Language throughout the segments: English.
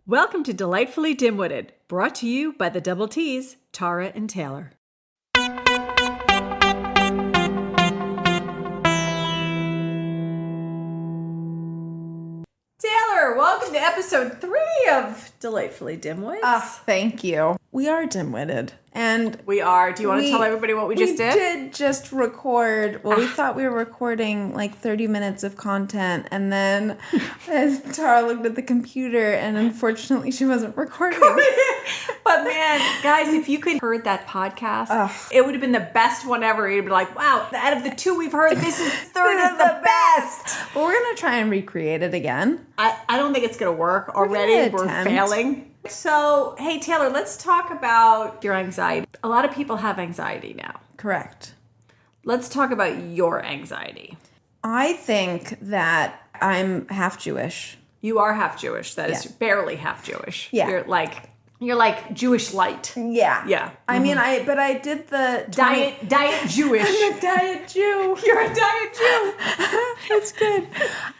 Welcome to Delightfully Dim-Witted, brought to you by the Double T's, Tara and Taylor. Taylor, welcome to episode 3 of Delightfully Dim-Witted. Thank you. We are dim-witted. And we are. Do you want to tell everybody what we just did? We did just record. Well, we thought we were recording like 30 minutes of content. And then Tara looked at the computer and unfortunately she wasn't recording. But man, guys, if you could have heard that podcast, it would have been the best one ever. You'd be like, wow, out of the 2 we've heard, this is third is the best. Well, we're going to try and recreate it again. I don't think it's going to work already. We're failing. So, hey, Taylor, let's talk about your anxiety. A lot of people have anxiety now. Correct. Let's talk about your anxiety. I think that I'm half Jewish. You are half Jewish. That is barely half Jewish. Yeah. You're like Jewish light. Yeah. Yeah. I mean, I did the diet Jewish. I'm a diet Jew. You're a diet Jew. That's good.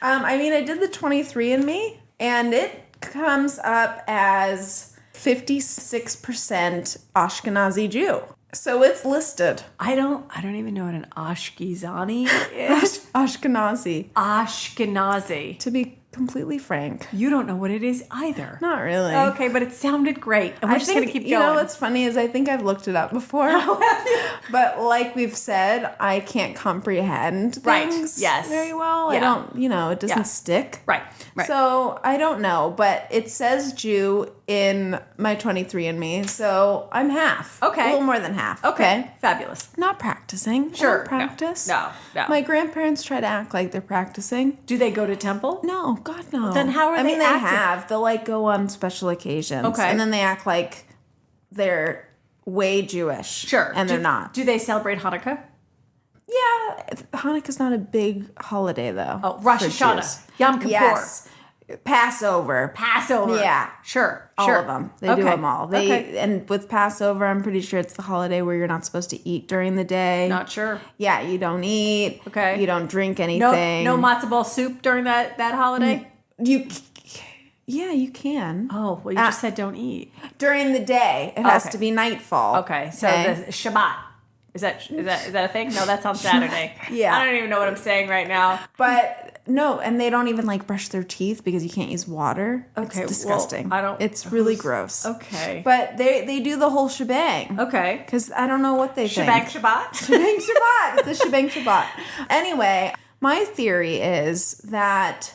I did the 23andMe, and it comes up as 56% Ashkenazi Jew. So it's listed. I don't even know what an Ashkenazi is. Ashkenazi. Ashkenazi. To be completely frank. You don't know what it is either. Not really. Okay, but it sounded great. And we're just going to keep going. You know what's funny is I think I've looked it up before. But like we've said, I can't comprehend things very well. Yeah. I don't, it doesn't stick. Right. So I don't know, but it says Jew in my 23andMe, so I'm half. Okay. A little more than half. Okay. Fabulous. Not practicing. Sure. Practice. No. My grandparents try to act like they're practicing. Do they go to temple? No. God, no. Then how are they acting? They'll go on special occasions. Okay. And then they act like they're way Jewish. Sure. And they're not. Do they celebrate Hanukkah? Yeah. Hanukkah's not a big holiday, though. Oh, Rosh Hashanah. Yom Kippur. Yes. Passover. Yeah. Sure. All of them. They do them all. Okay. And with Passover, I'm pretty sure it's the holiday where you're not supposed to eat during the day. Not sure. Yeah, you don't eat. Okay. You don't drink anything. No matzo ball soup during that holiday? You can. Oh, well, you just said don't eat. During the day. It has to be nightfall. Okay. So the Shabbat. Is that a thing? No, that's on Saturday. Yeah. I don't even know what I'm saying right now. But no, and they don't even brush their teeth because you can't use water. Okay. It's disgusting. Well, it's really gross. Okay. But they do the whole shebang. Okay. Because I don't know what they think. Shabbat? Shebang Shabbat. It's the shebang Shabbat. Anyway, my theory is that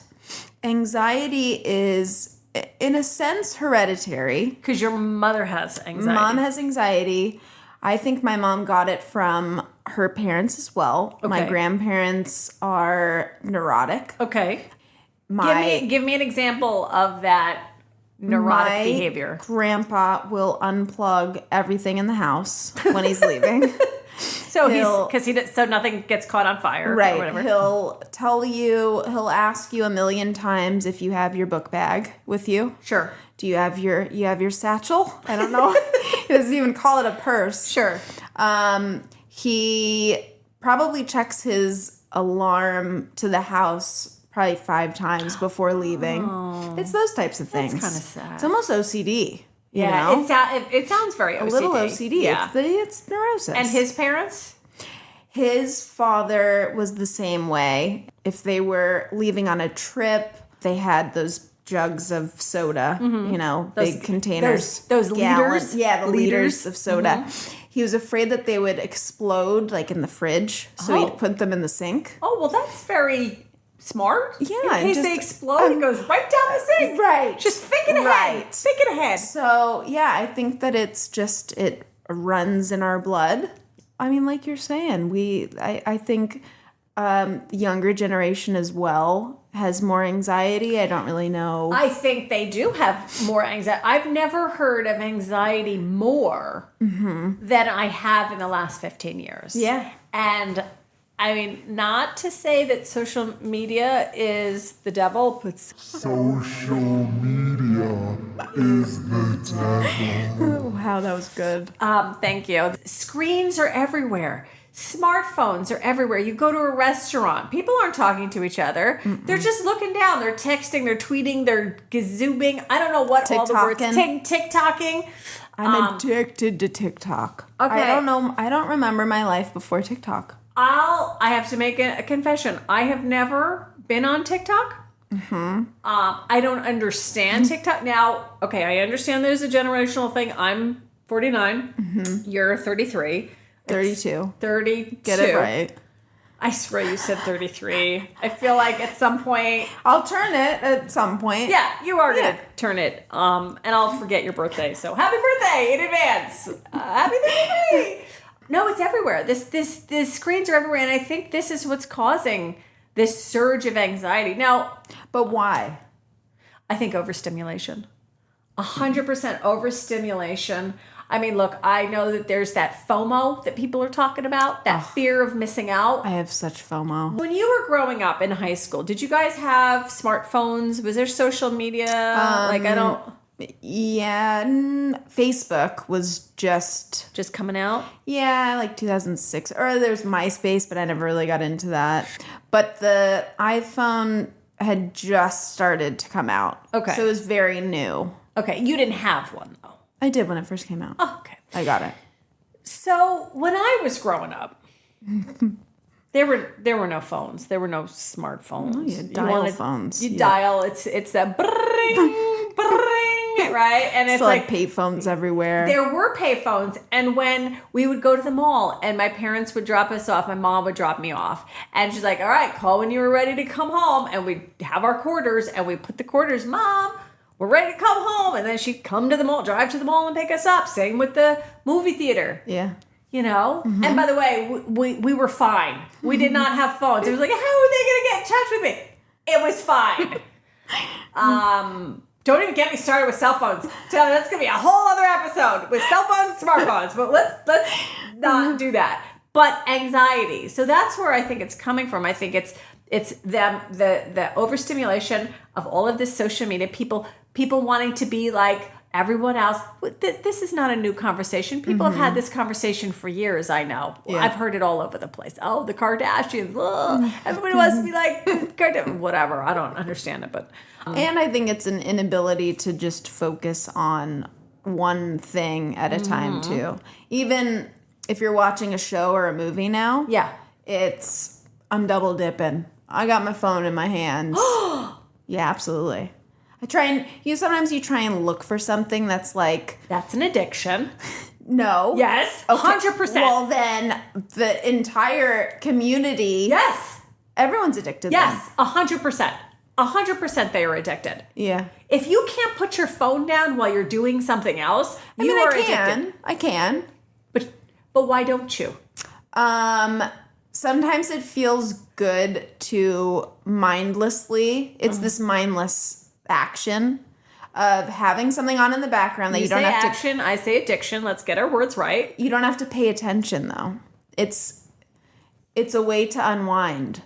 anxiety is, in a sense, hereditary. Because your mother has anxiety. Mom has anxiety. I think my mom got it from her parents as well. Okay. My grandparents are neurotic. Okay. Give me an example of that neurotic behavior. My grandpa will unplug everything in the house when he's leaving. So nothing gets caught on fire. Right. Or whatever. He'll ask you a million times if you have your book bag with you. Sure. Do you have your satchel? I don't know. He doesn't even call it a purse. Sure. He probably checks his alarm to the house probably 5 times before leaving. Oh, it's those types of things. That's kind of sad. It's almost OCD. Yeah, you know? It sounds very OCD. A little OCD. Yeah. It's neurosis. And his parents? His father was the same way. If they were leaving on a trip, they had those jugs of soda, big containers. Those liters? Yeah, the liters of soda. Mm-hmm. He was afraid that they would explode, in the fridge, so he'd put them in the sink. Oh, well, that's very smart. Yeah. In case they explode, it goes right down the sink. Right. Just thinking ahead. Right. Thinking ahead. So, yeah, I think that it runs in our blood. I mean, like you're saying, I think the younger generation as well has more anxiety. I don't really know. I think they do have more anxiety. I've never heard of anxiety more than I have in the last 15 years. Yeah. And I mean, not to say that social media is the devil, but social media is the devil. Oh, wow, that was good. Thank you. Screens are everywhere. Smartphones are everywhere. You go to a restaurant. People aren't talking to each other. They're just looking down. They're texting. They're tweeting. They're gazoobing. I don't know what all the words. TikToking. I'm addicted to TikTok. Okay. I don't know. I don't remember my life before TikTok. I have to make a confession. I have never been on TikTok. I don't understand TikTok. Now, okay, I understand there's a generational thing. I'm 49. You're 33. 32. 32. Get it right. I swear you said 33. I feel like at some point... I'll turn it at some point. Yeah, you are going to turn it. And I'll forget your birthday. So happy birthday in advance. Happy birthday. No, it's everywhere. This screens are everywhere. And I think this is what's causing this surge of anxiety. Now... But why? I think overstimulation. 100% overstimulation. I mean, look, I know that there's that FOMO that people are talking about, that fear of missing out. I have such FOMO. When you were growing up in high school, did you guys have smartphones? Was there social media? Yeah, Facebook was just coming out? Yeah, like 2006. Or there's MySpace, but I never really got into that. But the iPhone had just started to come out. Okay. So it was very new. Okay, you didn't have one, though. I did when it first came out. Oh, okay. I got it. So when I was growing up, there were no phones. There were no smartphones. Oh, you dial phones. You dial. It's that bring, bring, right? And it's like pay phones everywhere. There were pay phones, and when we would go to the mall, and my parents would drop us off, my mom would drop me off, and she's like, "All right, call when you were ready to come home," and we'd have our quarters, and we put the quarters, Mom. We're ready to come home. And then she'd come to the mall, drive to the mall and pick us up. Same with the movie theater. Yeah. You know? And by the way, we were fine. We did not have phones. It was like, how are they going to get in touch with me? It was fine. Don't even get me started with cell phones. So that's going to be a whole other episode with cell phones and smartphones. But let's not do that. But anxiety. So that's where I think it's coming from. I think it's them, the overstimulation of all of this social media, people wanting to be like everyone else. This is not a new conversation. People have had this conversation for years, I know. Yeah. I've heard it all over the place. Oh, the Kardashians. Ugh. Everybody wants to be like, whatever. I don't understand it. But And I think it's an inability to just focus on one thing at a time, too. Even if you're watching a show or a movie now, I'm double dipping. I got my phone in my hands. Yeah, absolutely. Sometimes you try and look for something that's like... That's an addiction. No. Yes. Okay. 100%. Well, then the entire community... Yes. Everyone's addicted. Yes, 100%. 100% they are addicted. Yeah. If you can't put your phone down while you're doing something else, you are addicted. I can. But why don't you? Sometimes it feels good to mindlessly... It's this mindless action of having something on in the background that you don't have to... action, I say addiction. Let's get our words right. You don't have to pay attention, though. It's a way to unwind.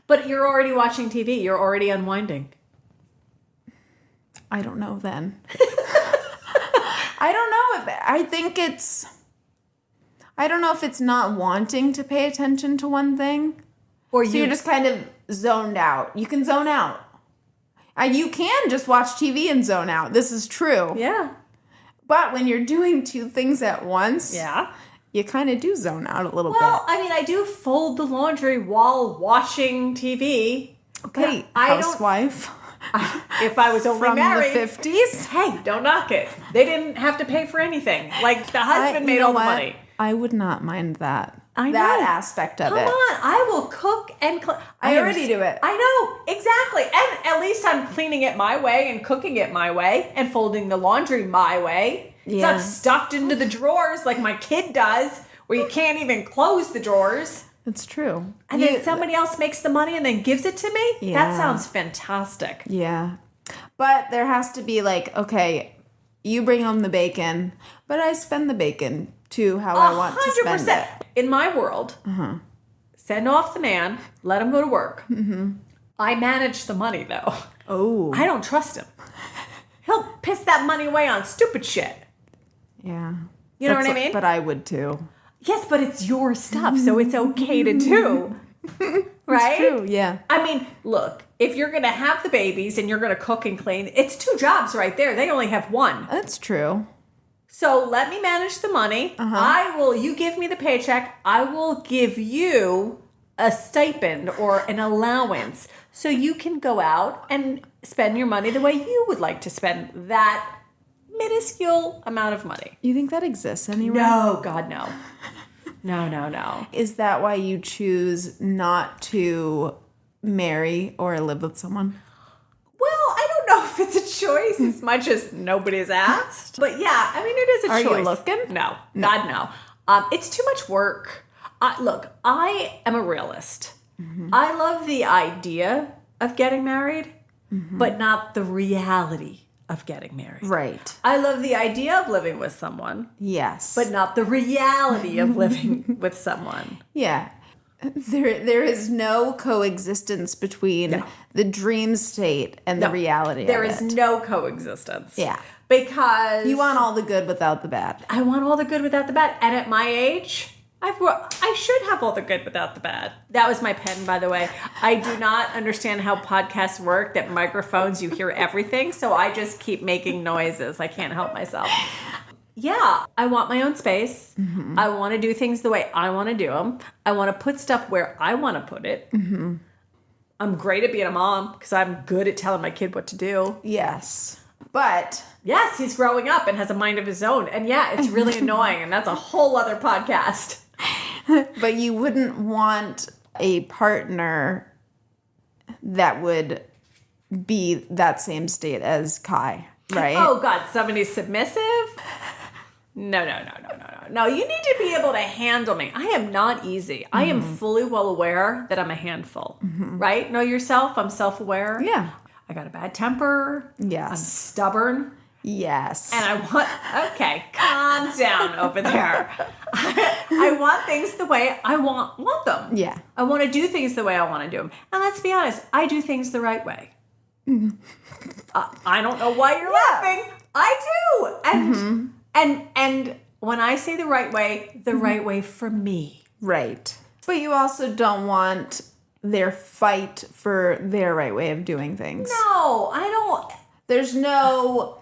But you're already watching TV. You're already unwinding. I don't know then. I don't know if... I think it's... I don't know if it's not wanting to pay attention to one thing. Or you're just kind of zoned out. You can zone out. You can just watch TV and zone out. This is true. Yeah. But when you're doing two things at once, you kind of do zone out a little bit. Well, I mean, I do fold the laundry while watching TV. Okay, housewife. If I was only married. From the 50s. Hey, don't knock it. They didn't have to pay for anything. Like, the husband made all the money. I would not mind that. I know. That aspect of it. Come on. I will cook and clean. I already do it. I know. Exactly. And at least I'm cleaning it my way and cooking it my way and folding the laundry my way. It's not stuffed into the drawers like my kid does, where you can't even close the drawers. It's true. And then somebody else makes the money and then gives it to me? Yeah. That sounds fantastic. Yeah. But there has to be like, okay, you bring home the bacon, but I spend the bacon to how I want to spend it. In my world, send off the man, let him go to work. I manage the money, though. Oh. I don't trust him. He'll piss that money away on stupid shit. Yeah. You know what I mean? But I would too. Yes, but it's your stuff, so it's okay to do. Right? True, yeah. I mean, look, if you're going to have the babies and you're going to cook and clean, it's 2 jobs right there. They only have 1. That's true. So let me manage the money. You give me the paycheck. I will give you a stipend or an allowance so you can go out and spend your money the way you would like to spend that minuscule amount of money. You think that exists anywhere? No, God, no. No. Is that why you choose not to marry or live with someone? Well, I don't know if it's a choice as much as nobody's asked. But yeah, I mean, it is a choice. Are you looking? No. God, no. It's too much work. Look, I am a realist. I love the idea of getting married, but not the reality of getting married. Right. I love the idea of living with someone, Yes. but not the reality of living with someone. Yeah. There is no coexistence between the dream state and the reality There of is it. no coexistence. Yeah. Because You want all the good without the bad. I want all the good without the bad. And at my age, I should have all the good without the bad. That was my pen, by the way. I do not understand how podcasts work, that microphones, you hear everything. So I just keep making noises. I can't help myself. Yeah, I want my own space. I want to do things the way I want to do them. I want to put stuff where I want to put it. I'm great at being a mom because I'm good at telling my kid what to do. Yes. But Yes, he's growing up and has a mind of his own. And yeah, it's really annoying. And that's a whole other podcast. but you wouldn't want a partner that would be that same state as Kai, right? Oh, God, somebody's submissive? No. No, you need to be able to handle me. I am not easy. I am fully well aware that I'm a handful, right? Know yourself. I'm self-aware. Yeah. I got a bad temper. Yes. I'm stubborn. Yes. And I want, okay, calm down over there. I want things the way I want them. Yeah. I want to do things the way I want to do them. And let's be honest, I do things the right way. I don't know why you're laughing. I do. And when I say the right way for me. Right. But you also don't want their fight for their right way of doing things. No, I don't. There's no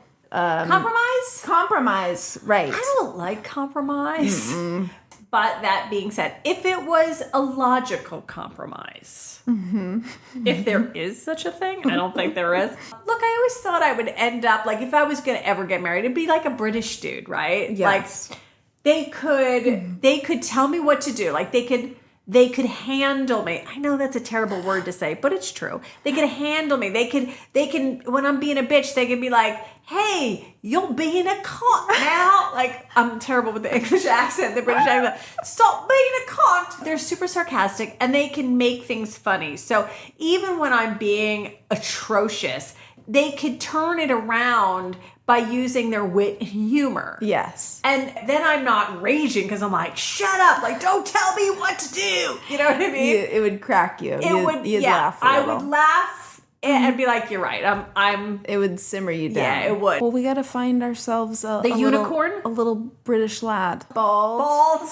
Compromise? right. I don't like compromise. But that being said, if it was a logical compromise, if there is such a thing, and I don't think there is. Look, I always thought I would end up, like, if I was going to ever get married, it'd be like a British dude, right? Yes. Like, they could tell me what to do. Like, they could handle me. I know that's a terrible word to say, but it's true. They could handle me. They can, when I'm being a bitch, they can be like, hey, you're being a cunt now. Like, I'm terrible with the English accent, the British accent. Stop being a cunt. They're super sarcastic and they can make things funny. So even when I'm being atrocious, they could turn it around by using their wit and humor. Yes. And then I'm not raging because I'm like, shut up, like, don't tell me what to do. You know what I mean? It would crack you. You'd laugh a I little. would laugh and be like, you're right. I'm It would simmer you down. Yeah, it would. Well, we got to find ourselves a unicorn? a little British lad. Bald.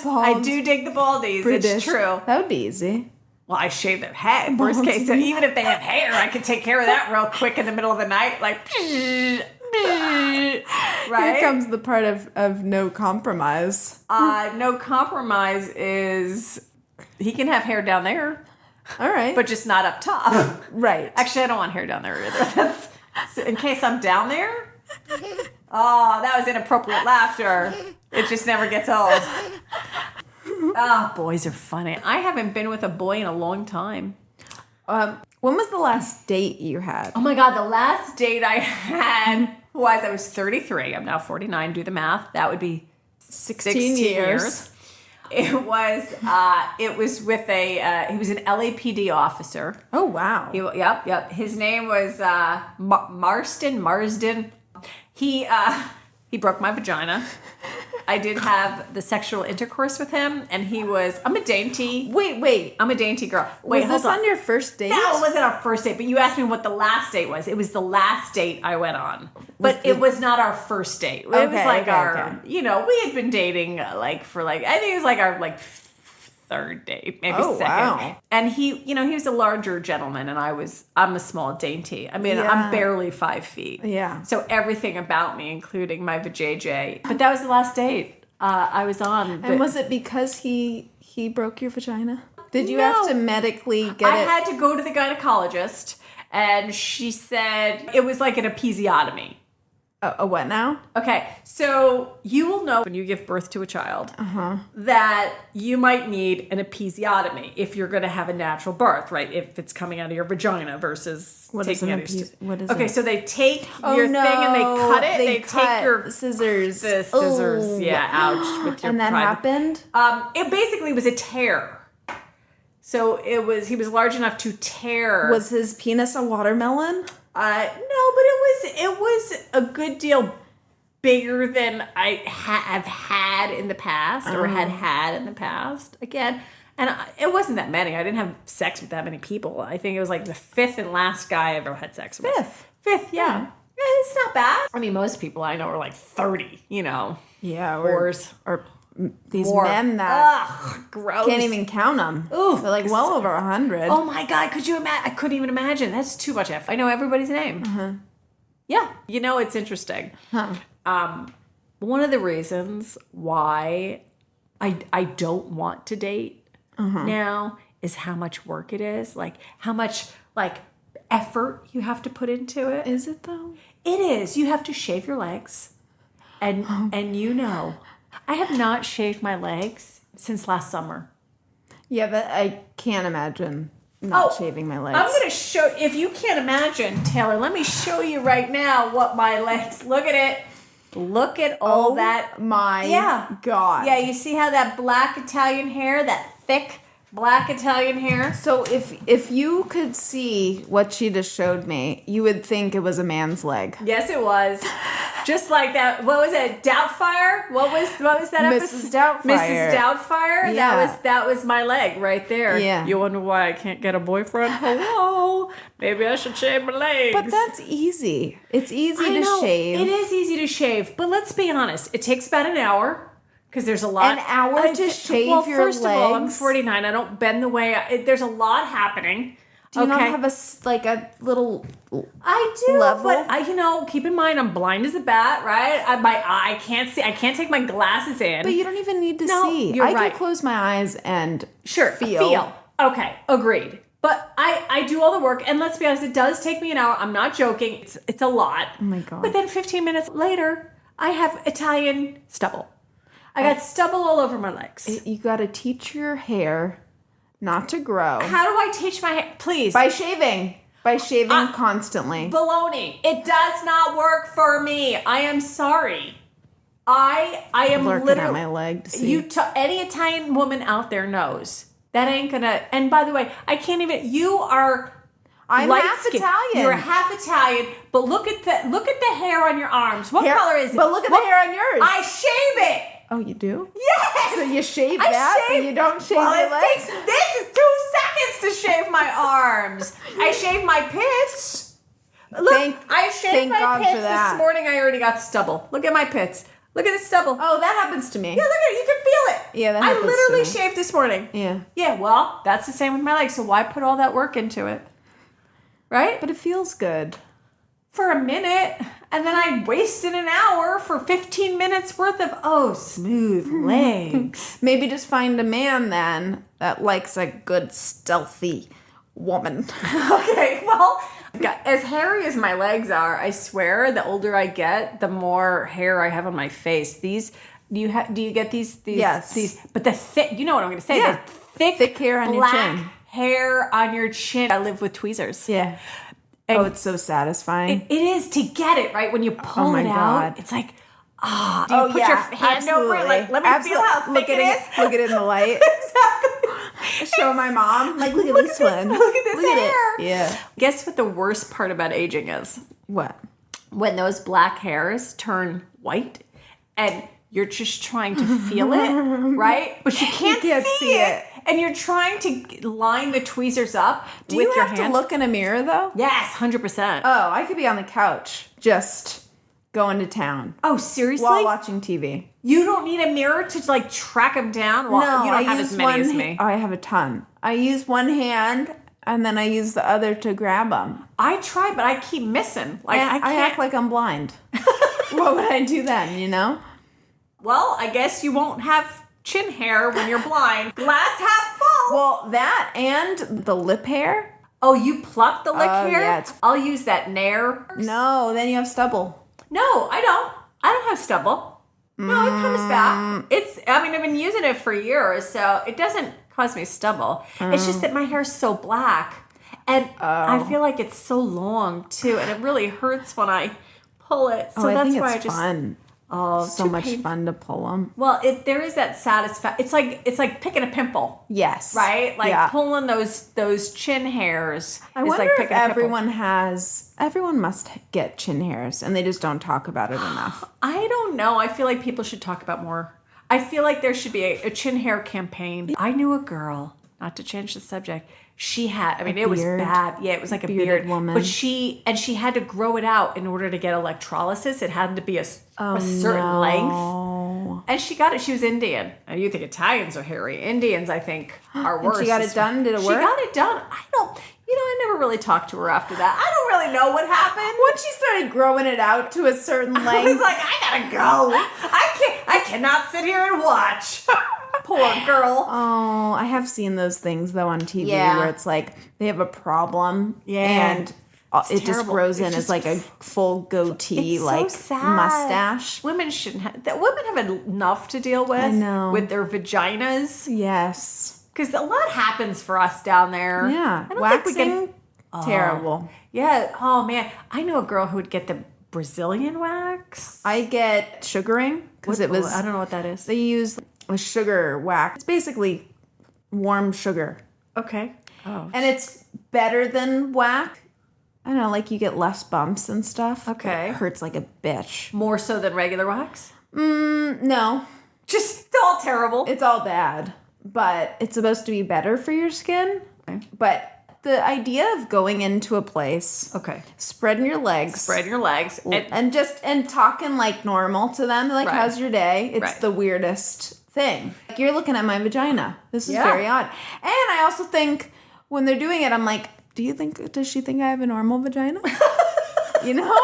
I do dig the baldies. British. It's true. That would be easy. Well, I shave their head. Worst case, so even if they have hair, I can take care of that real quick in the middle of the night. Like, right? Here comes the part of no compromise. No compromise is he can have hair down there, All right. but just not up top. right. Actually, I don't want hair down there either. So in case I'm down there. Oh, that was inappropriate laughter. It just never gets old. Oh, boys are funny. I haven't been with a boy in a long time. When was the last date you had? Oh my God, the last date I had I was 33. I'm now 49. Do the math. That would be 16 years. It was with he was an LAPD officer. Oh, wow. Yep. His name was Marsden. He broke my vagina. I did have the sexual intercourse with him, and I'm a dainty. Wait. I'm a dainty girl. Wait, Was this on your first date? No, it wasn't our first date, but you asked me what the last date was. It was the last date I went on. But it was not our first date. It was like we had been dating I think it was like our third date, maybe second. Wow. And he was a larger gentleman, and I'm a small dainty. I mean, I'm barely 5 feet. Yeah. So everything about me, including my vajayjay. But that was the last date I was on. And was it because he broke your vagina? Did you have to medically get I had to go to the gynecologist, and she said it was like an episiotomy. A what now? Okay, so you will know when you give birth to a child that you might need an episiotomy if you're going to have a natural birth, right? If it's coming out of your vagina versus taking out your what is Okay, it? so they take your thing and they cut it. They take your scissors. the scissors, ouch, with your And that happened? It basically was a tear. So he was large enough to tear. Was his penis a watermelon? No, but it was a good deal bigger than I have had in the past or had in the past. Again, and it wasn't that many. I didn't have sex with that many people. I think it was like the fifth and last guy I ever had sex with. Fifth, yeah. Yeah, it's not bad. I mean, most people I know are like 30, Yeah, whores. Or these More. men that Gross. can't even count them. Ooh, they're like well over 100. Oh my God, could you imagine? I couldn't even imagine. That's too much effort. I know everybody's name. Yeah, it's interesting. One of the reasons why I don't want to date now is how much work it is. Like how much effort you have to put into it. Is it though? It is. You have to shave your legs, and I have not shaved my legs since last summer. Yeah, but I can't imagine not shaving my legs. I'm going to show, if you can't imagine, Taylor, let me show you right now what my legs, look at it. Look at all that. My God. Yeah, you see how that black Italian hair, that thick black Italian hair? So if you could see what she just showed me, you would think it was a man's leg. Yes, it was. Just like that. What was it? Doubtfire? What was that episode? Mrs. Doubtfire. Mrs. Doubtfire? Yeah. That was my leg right there. Yeah. You wonder why I can't get a boyfriend? Hello. Maybe I should shave my legs. But that's easy. It's easy to shave. It is easy to shave. But let's be honest. It takes about an hour. Because there's a lot. An hour to shave your legs? Well, first of all, I'm 49. I don't bend the way. There's a lot happening. Do you not have a little I do, level? But keep in mind I'm blind as a bat, right? I can't see. I can't take my glasses in. But you don't even need to No, see. you're I right. can close my eyes and feel. Okay, agreed. But I do all the work, and let's be honest, it does take me an hour. I'm not joking. It's a lot. Oh my God. But then 15 minutes later, I have Italian stubble. I got stubble all over my legs. You got to teach your hair not to grow. How do I teach my hair? Please. By shaving. By shaving constantly. Baloney. It does not work for me. I am sorry. I am looking literally at my leg to see. Any Italian woman out there knows that ain't gonna. And by the way, I can't even. You are. I'm half skin. Italian. You're half Italian, but look at the hair on your arms. What color is it? But look at the hair on yours. I shave it. Oh, you do? Yes. So you shave that, but you don't shave your legs? This is 2 seconds to shave my arms. I shave my pits. Look, I shaved my God pits for that. this morning. I already got stubble. Look at my pits. Look at the stubble. Oh, that happens to me. Yeah, look at it. You can feel it. Yeah, that I happens literally to me. shaved this morning. Yeah. Yeah, well, that's the same with my legs. So why put all that work into it? Right? But it feels good. For a minute, and then I wasted an hour for 15 minutes worth of smooth legs. Maybe just find a man then that likes a good stealthy woman. Okay, well, as hairy as my legs are, I swear, the older I get, the more hair I have on my face. Do you get these? Yes. These, but the thick. You know what I'm going to say? Yeah. The thick hair on your black chin. Hair on your chin. I live with tweezers. Yeah. And it's so satisfying. It is to get it right when you pull it out. It's like, do you put your hand over it? Like, let me feel how thick it is. Look at it in the light. Exactly. Show my mom. Like, look at this one. Look at this hair. Yeah. Guess what the worst part about aging is? What? When those black hairs turn white and you're just trying to feel it, right? But you can't see it. And you're trying to line the tweezers up Do with you your have hand. to look in a mirror, though? Yes, 100%. Oh, I could be on the couch just going to town Oh, seriously? while watching TV. You don't need a mirror to like track them down? Well, you don't have as many as me. I have a ton. I use one hand and then I use the other to grab them. I try, but I keep missing. Like I I act like I'm blind. What would I do then, you know? Well, I guess you won't have chin hair when you're blind. Glass half full. Well, that and the lip hair. Oh, you pluck the lip Oh, hair? yeah, it's- I'll use that nair. No, then you have stubble. No, I don't. I don't have stubble. No, it comes back. I've been using it for years, so it doesn't cause me stubble. It's just that my hair is so black. And I feel like it's so long, too, and it really hurts when I pull it. So I that's think why it's fun. Oh, So too much painful. fun to pull them. Well, there is that satisfaction. It's like picking a pimple, Yes. right? Like Yeah. pulling those chin hairs. I is wonder like if picking a pimple. everyone must get chin hairs and they just don't talk about it enough. I don't know. I feel like people should talk about more. I feel like there should be a chin hair campaign. I knew a girl, not to change the subject. She had, it was beard? bad. Yeah, it was like a Bearded beard. woman. But she had to grow it out in order to get electrolysis. It had to be a certain length. And she got it. She was Indian. And you think Italians are hairy. Indians, I think, are worse. she got it done? Did it She work? got it done. I never really talked to her after that. I don't really know what happened. Once she started growing it out to a certain I was length, like, I gotta go. I cannot sit here and watch. Poor girl. oh, I have seen those things though on TV Yeah. where it's like they have a problem Yeah. and it just terrible. grows in It's as just- like a full goatee, It's like so sad. mustache. Women shouldn't have. Women have enough to deal with. I know. With their vaginas, Yes. because a lot happens for us down there. Yeah. I don't Waxing, think we can. terrible. Yeah. Oh man, I know a girl who would get the Brazilian wax. I get sugaring because it was. I don't know what that is. They use a sugar wax. It's basically warm sugar. Okay. Oh. And it's better than wax. I don't know, like you get less bumps and stuff. Okay. It hurts like a bitch. More so than regular wax. No, Just it's all terrible. it's all bad. But it's supposed to be better for your skin. Okay. But the idea of going into a place, Okay. spreading your legs, Spread your legs. and talking like normal to them, like, Right. how's your day? It's Right. the weirdest thing. Like, you're looking at my vagina. This is Yeah. very odd. And I also think when they're doing it, I'm like, does she think I have a normal vagina? You know?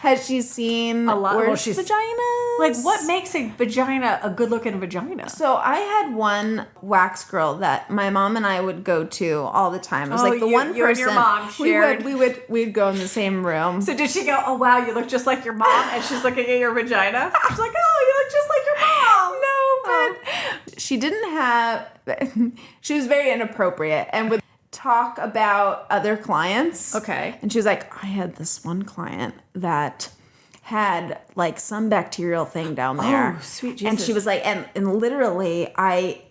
Has she seen A lot- worse well, she's- vaginas? Like, what makes a vagina a good-looking vagina? So I had one wax girl that my mom and I would go to all the time. It was Oh, like the you- one you and person your mom shared. we'd go in the same room. So did she go, oh, wow, you look just like your mom, and she's looking at your vagina? She's like, oh, you look just like your mom. No, but she didn't have. She was very inappropriate and would talk about other clients. Okay. And she was like, I had this one client that had like some bacterial thing down there. Oh, sweet And Jesus. she was like, and literally, I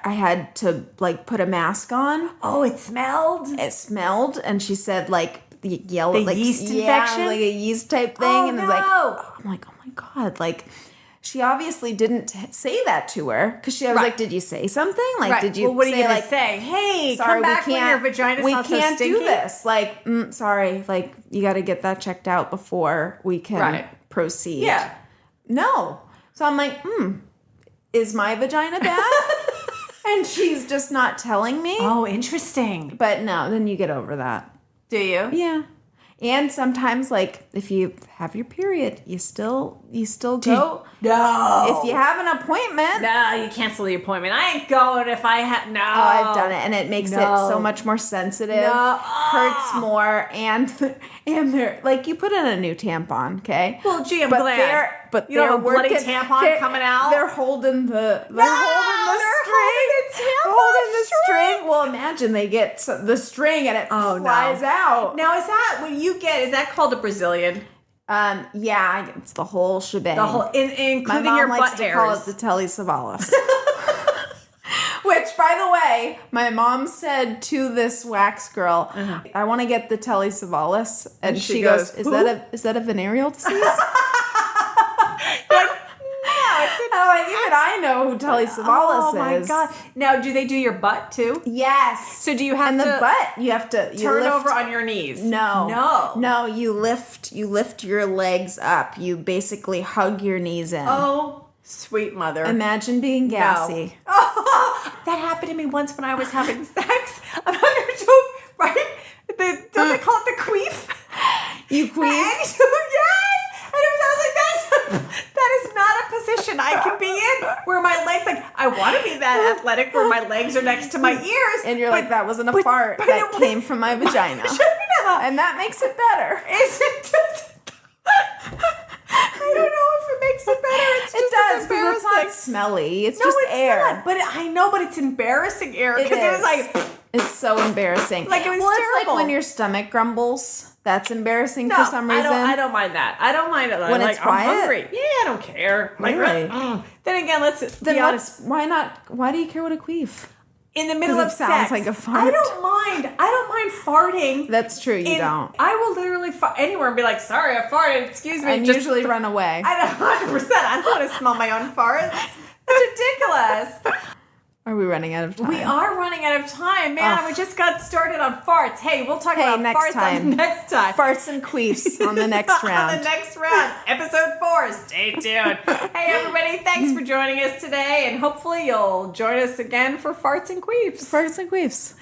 had to like put a mask on. Oh, it smelled? It smelled, and she said like the yellow, The like yeast yeah, infection? like a yeast type thing, Oh, and it's like, no. I'm like, oh my god, like. She obviously didn't say that to her because I was Right. like, "Did you say something? Like, Right. did you well, what are say you going like, to say? Hey, sorry, come back we when your can't, vagina's we not so can't stinky? do this. Like, sorry, like you got to get that checked out before we can Right. proceed." Yeah. No. So I'm like, is my vagina bad? And she's just not telling me. Oh, interesting. But no, then you get over that. Do you? Yeah. And sometimes, like, if you have your period, you still go. No. If you have an appointment, No, you cancel the appointment. I ain't going if I had. No. oh, I've done it, and it makes it No. so much more sensitive, No. hurts more, and they're like you put in a new tampon, okay? Well, gee, I'm but glad. You don't they're have a bloody working- tampon they're- coming out? They're holding the they're string. Holding the string. Well, imagine they get the string and it flies out. Now, is that called a Brazilian? Yeah, it's the whole shebang. The whole, My including mom your likes butt to call hairs. it the Telly Savalas. Which, by the way, my mom said to this wax girl, "I want to get the Telly Savalas," and she goes, "Is "Who?" that a venereal disease?" Like, no, it's Even I know who Telly Savalas is. Oh my god! Now, do they do your butt too? Yes. So do you have and to the butt? You have to turn lift, over on your knees? No. You lift your legs up. You basically hug your knees in. Oh, sweet mother! Imagine being gassy. No. Oh, that happened to me once when I was having sex. I'm not gonna joke, right? Don't they call it the queef? You queef? Yes! And I was like, that is not a position I can be in where my legs, like, I want to be that athletic where my legs are next to my ears. And you're like, that wasn't a fart. That came from my vagina. And that makes it better. Is it just... I don't know if it makes it better. It's just it does, embarrassing. because it's not smelly. It's no, just it's air. not. But I know, but it's embarrassing air because it was like... It's so embarrassing. Like, it was well, terrible. it's like when your stomach grumbles. That's embarrassing for some reason. I don't mind that. I don't mind it. When like, it's quiet? I'm hungry. Yeah, I don't care. Like, really? Then again, let's be honest. Why not? Why do you care what a queef? In the middle of it sounds sex, like a fart. I don't mind farting. That's true. You don't. I will literally fart anywhere and be like, sorry, I farted. Excuse me. And usually run away. I 100%. I don't want to smell my own farts. That's ridiculous. Are we running out of time? We are running out of time, man. We just got started on farts. Hey, we'll talk about next farts time. on next time. Farts and queefs on the next round. On the next round, episode 4. Stay tuned. Hey, everybody, thanks for joining us today, and hopefully you'll join us again for farts and queefs. Farts and queefs.